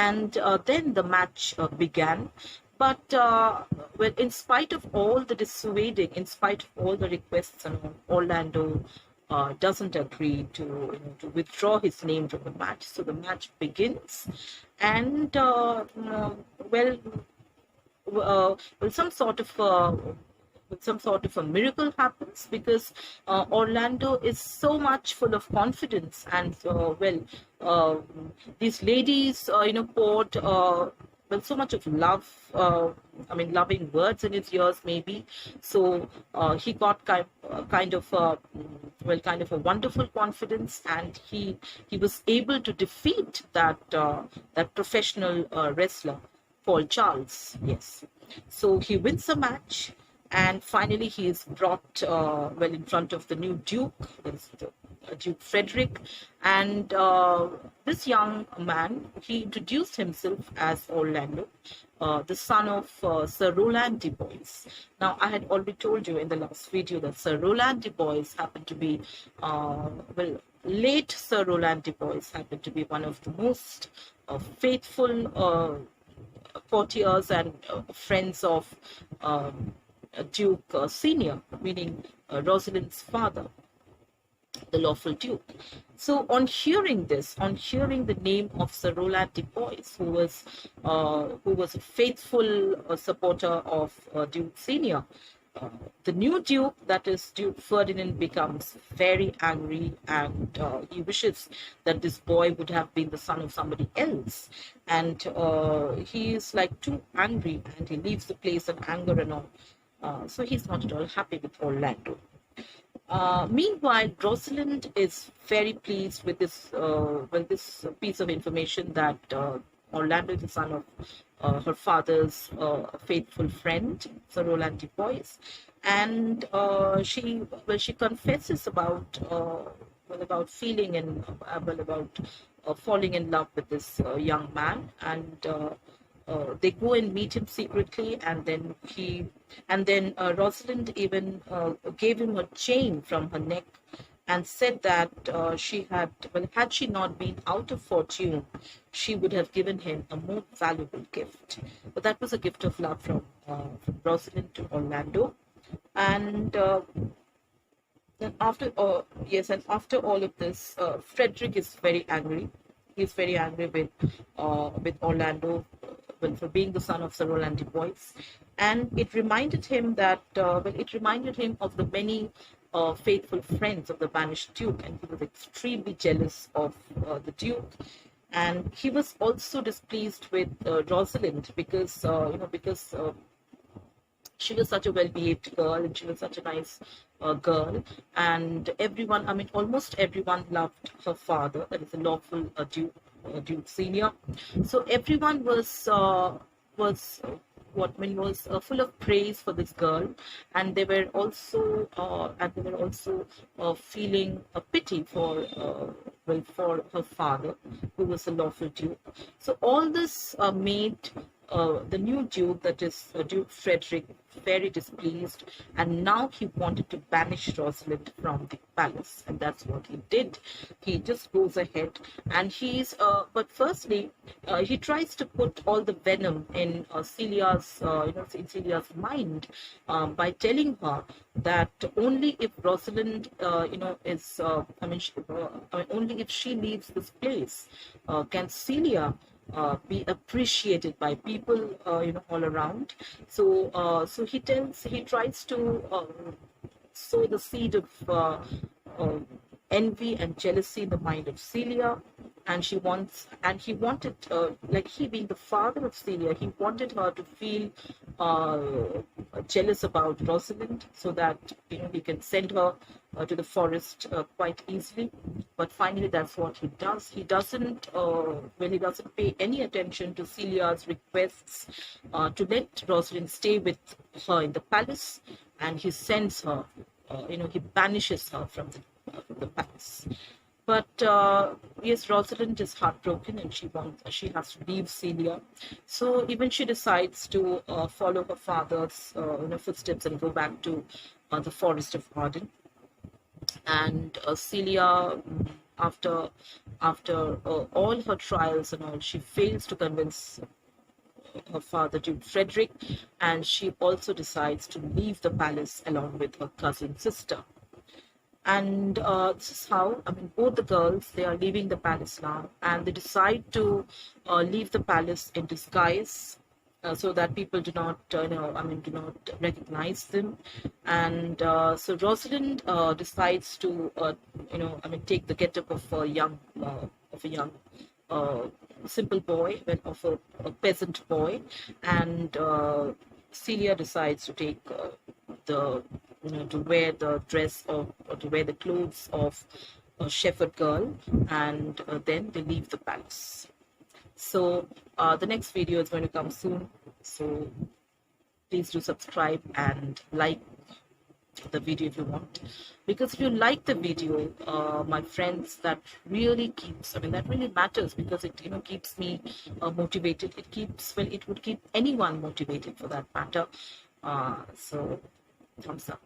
And then the match began. But well, in spite of all the dissuading, in spite of all the requests, and all, Orlando doesn't agree to, to withdraw his name from the match. So the match begins, and well, some sort of a miracle happens, because Orlando is so much full of confidence, and uh, these ladies poured so much of love, loving words in his ears, maybe. So he got kind of kind of a wonderful confidence, and he was able to defeat that professional wrestler, Paul Charles. Yes. So he wins the match, and finally he is brought in front of the new Duke, Duke Frederick. And this young man, he introduced himself as Orlando, the son of Sir Roland de Boys. Now, I had already told you in the last video that Sir Roland de Boys happened to be, late Sir Roland de Boys happened to be one of the most faithful courtiers and friends of Duke Senior, meaning Rosalind's father, the lawful Duke. So on hearing this, on hearing the name of Sir Roland de Boys, who was a faithful supporter of Duke Senior, the new Duke, that is Duke Ferdinand, becomes very angry, and he wishes that this boy would have been the son of somebody else. And he is like too angry, and he leaves the place in anger and all. So he's not at all happy with Orlando. Meanwhile, Rosalind is very pleased with this piece of information that Orlando is the son of her father's faithful friend, Sir Roland de Boys, and she confesses about feeling and about falling in love with this young man, and they go and meet him secretly, and then Rosalind even gave him a chain from her neck, and said that had she not been out of fortune, she would have given him a more valuable gift. But that was a gift of love from Rosalind to Orlando. And then after all of this, Frederick is very angry. He's very angry with Orlando, for being the son of Sir Roland de Boys, and it reminded him of the many faithful friends of the banished Duke, and he was extremely jealous of the Duke. And he was also displeased with Rosalind, because she was such a well-behaved girl, and she was such a nice girl, and almost everyone loved her father, that is the lawful Duke Senior. So everyone was full of praise for this girl, and they were also feeling a pity for her father, who was a lawful Duke. So all this made the new Duke, that is Duke Frederick, very displeased, and now he wanted to banish Rosalind from the palace, and that's what he did. He just goes ahead, and but firstly, he tries to put all the venom in Celia's mind, by telling her that only if Rosalind, only if she leaves this place, can Celia be appreciated by people, all around. So he tries to sow the seed of envy and jealousy in the mind of Celia, and he wanted, like he being the father of Celia, he wanted her to feel jealous about Rosalind, so that he can send her to the forest quite easily. But finally, that's what he does. He doesn't pay any attention to Celia's requests to let Rosalind stay with her in the palace, and he sends her. He banishes her from the palace. But yes, Rosalind is heartbroken, and she has to leave Celia. So even she decides to follow her father's footsteps and go back to the forest of Arden. And Celia after all her trials and all, she fails to convince her father, Duke Frederick, and she also decides to leave the palace along with her cousin sister. And this is how, I mean, both the girls, they are leaving the palace now, and they decide to leave the palace in disguise, so that people do not, do not recognize them. And so Rosalind decides to, take the getup of a young uh, simple boy, of a peasant boy, and Celia decides to take the to wear the dress of, or to wear the clothes of a shepherd girl, and then they leave the palace. So the next video is going to come soon. So please do subscribe and like the video if you want, because if you like the video, my friends, that really keeps, that really matters, because it keeps me motivated. It keeps, well, it would keep anyone motivated for that matter. So thumbs up.